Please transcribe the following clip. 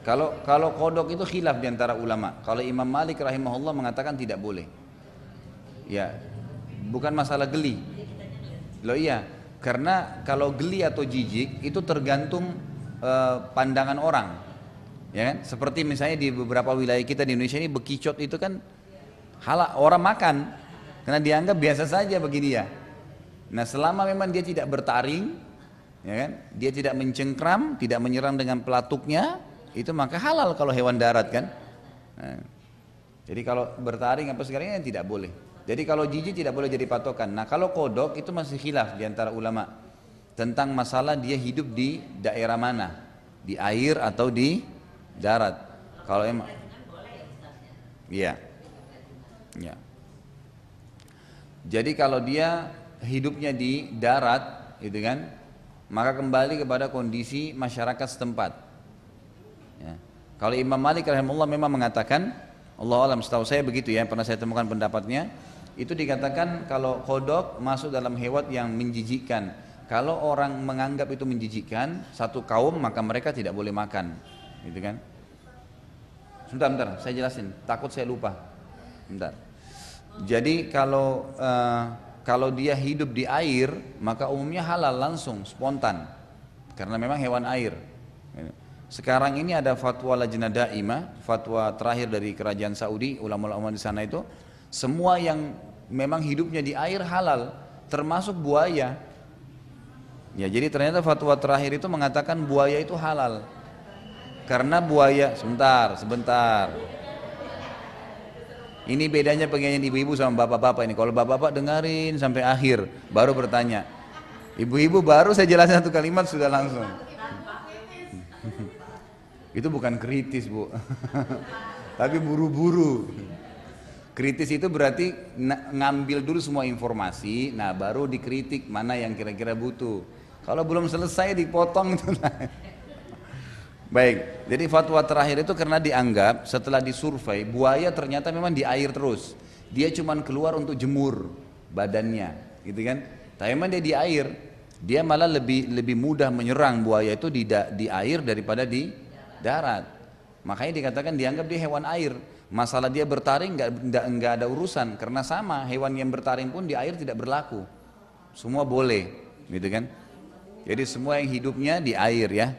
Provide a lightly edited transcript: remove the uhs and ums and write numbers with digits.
Kalau kodok itu khilaf di antara ulama. Kalau Imam Malik rahimahullah mengatakan tidak boleh. Ya, bukan masalah geli. Loh iya, karena kalau geli atau jijik itu tergantung pandangan orang. Ya kan? Seperti misalnya di beberapa wilayah kita di Indonesia ini bekicot itu kan halal orang makan karena dianggap biasa saja bagi dia. Nah, selama memang dia tidak bertaring, ya kan? Dia tidak mencengkram, tidak menyerang dengan pelatuknya, itu maka halal kalau hewan darat kan. Nah, jadi kalau bertaring apa segalanya tidak boleh. Jadi kalau jijik tidak boleh jadi patokan. Nah, kalau kodok itu masih khilaf di antara ulama tentang masalah dia hidup di daerah mana, di air atau di darat. Kalau emang, iya, ya. Jadi kalau dia hidupnya di darat, gitu kan, maka kembali kepada kondisi masyarakat setempat. Ya. Kalau Imam Malik rahimahullah memang mengatakan, Allah alam setahu saya begitu ya, pernah saya temukan pendapatnya, itu dikatakan kalau kodok masuk dalam hewan yang menjijikkan. Kalau orang menganggap itu menjijikkan satu kaum maka mereka tidak boleh makan, gitu kan? Sebentar, saya jelasin, takut saya lupa. Bentar. Jadi kalau dia hidup di air maka umumnya halal langsung spontan karena memang hewan air. Sekarang ini ada fatwa Lajnah Daimah, fatwa terakhir dari kerajaan Saudi, ulama-ulama di sana itu semua yang memang hidupnya di air halal, termasuk buaya. Ya, jadi ternyata fatwa terakhir itu mengatakan buaya itu halal. Karena buaya, sebentar. Ini bedanya penyanyi ibu-ibu sama bapak-bapak ini. Kalau bapak-bapak dengerin sampai akhir, baru bertanya. Ibu-ibu baru saya jelasin satu kalimat sudah langsung. Itu bukan kritis, Bu. Tapi buru-buru. Kritis itu berarti ngambil dulu semua informasi, nah baru dikritik mana yang kira-kira butuh. Kalau belum selesai dipotong itu. Baik, jadi fatwa terakhir itu karena dianggap setelah disurvei buaya ternyata memang di air terus. Dia cuma keluar untuk jemur badannya, gitu kan? Tapi memang dia di air, dia malah lebih mudah menyerang buaya itu di air daripada di darat. Makanya dikatakan dianggap dia hewan air. Masalah dia bertaring nggak ada urusan karena sama hewan yang bertaring pun di air tidak berlaku. Semua boleh, gitu kan? Jadi semua yang hidupnya di air ya.